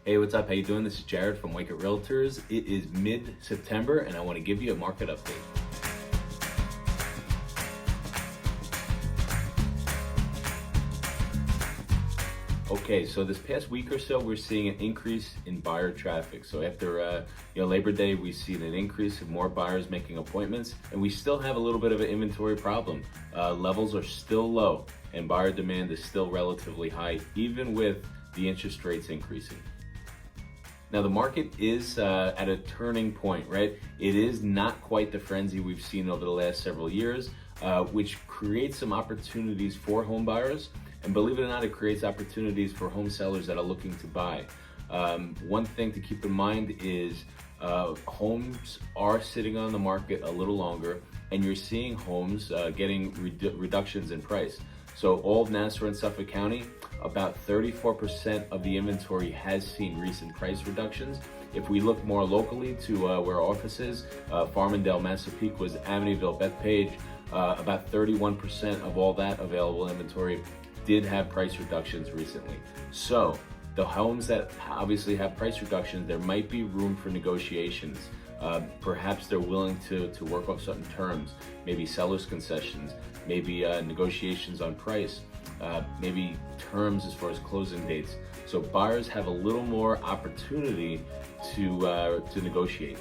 Hey, what's up? How you doing? This is Jared from Wake Up Realtors. It is mid-September and I want to give you a market update. Okay, so this past week or so, we're seeing an increase in buyer traffic. So after Labor Day, we see an increase of more buyers making appointments, and we still have a little bit of an inventory problem. Levels are still low, and buyer demand is still relatively high, even with the interest rates increasing. Now the market is at a turning point, right? It is not quite the frenzy we've seen over the last several years, which creates some opportunities for home buyers. And believe it or not, it creates opportunities for home sellers that are looking to buy. One thing to keep in mind is homes are sitting on the market a little longer, and you're seeing homes getting reductions in price. So all of Nassau and Suffolk County, about 34% of the inventory has seen recent price reductions. If we look more locally to where our office is, Farmingdale, Massapequa, Amityville, Bethpage, about 31% of all that available inventory did have price reductions recently. So the homes that obviously have price reductions, there might be room for negotiations. Perhaps they're willing to work off certain terms, maybe seller's concessions, maybe negotiations on price, maybe terms as far as closing dates. So buyers have a little more opportunity to negotiate.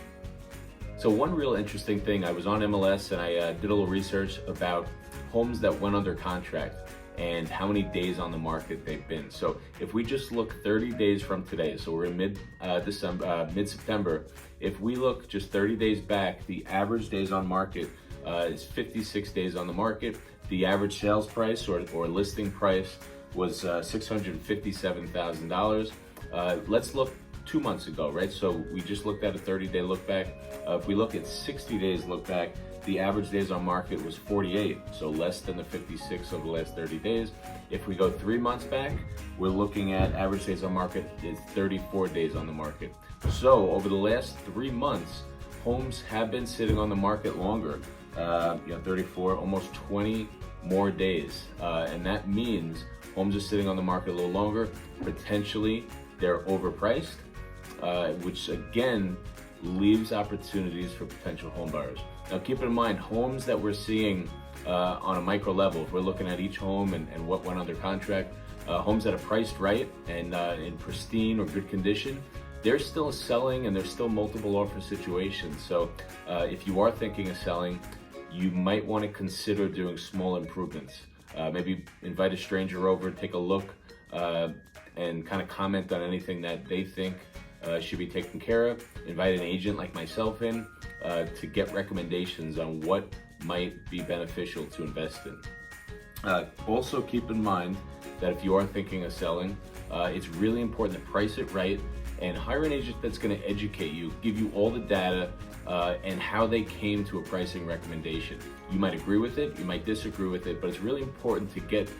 So one real interesting thing, I was on MLS and I did a little research about homes that went under contract and how many days on the market they've been. So if we just look 30 days from today, so we're in mid-September, if we look just 30 days back, the average days on market is 56 days on the market. The average sales price or listing price was $657,000. Let's look 2 months ago, right? So we just looked at a 30-day look back. If we look at 60 days look back, the average days on market was 48, so less than the 56 over the last 30 days. If we go 3 months back, we're looking at average days on market is 34 days on the market. So over the last 3 months, homes have been sitting on the market longer, 34, almost 20 more days. And that means homes are sitting on the market a little longer. Potentially they're overpriced, which again leaves opportunities for potential home buyers. Now keep in mind, homes that we're seeing on a micro level, if we're looking at each home and what went under contract, homes that are priced right and in pristine or good condition, they're still selling and there's still multiple offer situations. So if you are thinking of selling, you might want to consider doing small improvements. Maybe invite a stranger over, take a look, and kind of comment on anything that they think should be taken care of. Invite an agent like myself in to get recommendations on what might be beneficial to invest in. Also keep in mind that if you are thinking of selling, it's really important to price it right and hire an agent that's going to educate you, give you all the data and how they came to a pricing recommendation. You might agree with it, you might disagree with it, but it's really important to get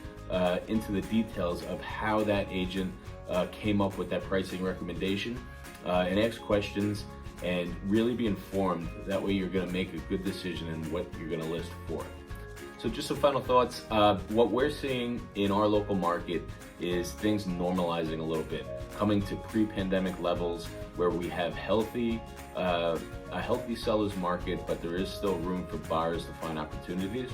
into the details of how that agent came up with that pricing recommendation and ask questions and really be informed. That way you're going to make a good decision in what you're going to list for. So just some final thoughts. What we're seeing in our local market is things normalizing a little bit, coming to pre-pandemic levels where we have a healthy seller's market, but there is still room for buyers to find opportunities.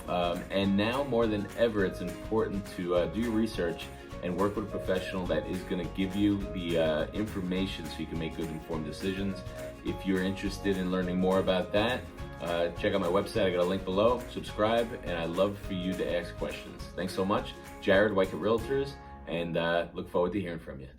And now more than ever, it's important to do your research and work with a professional that is going to give you the information so you can make good informed decisions. If you're interested in learning more about that, check out my website. I got a link below. Subscribe, and I'd love for you to ask questions. Thanks so much. Jared, Wake Up Realtors, and look forward to hearing from you.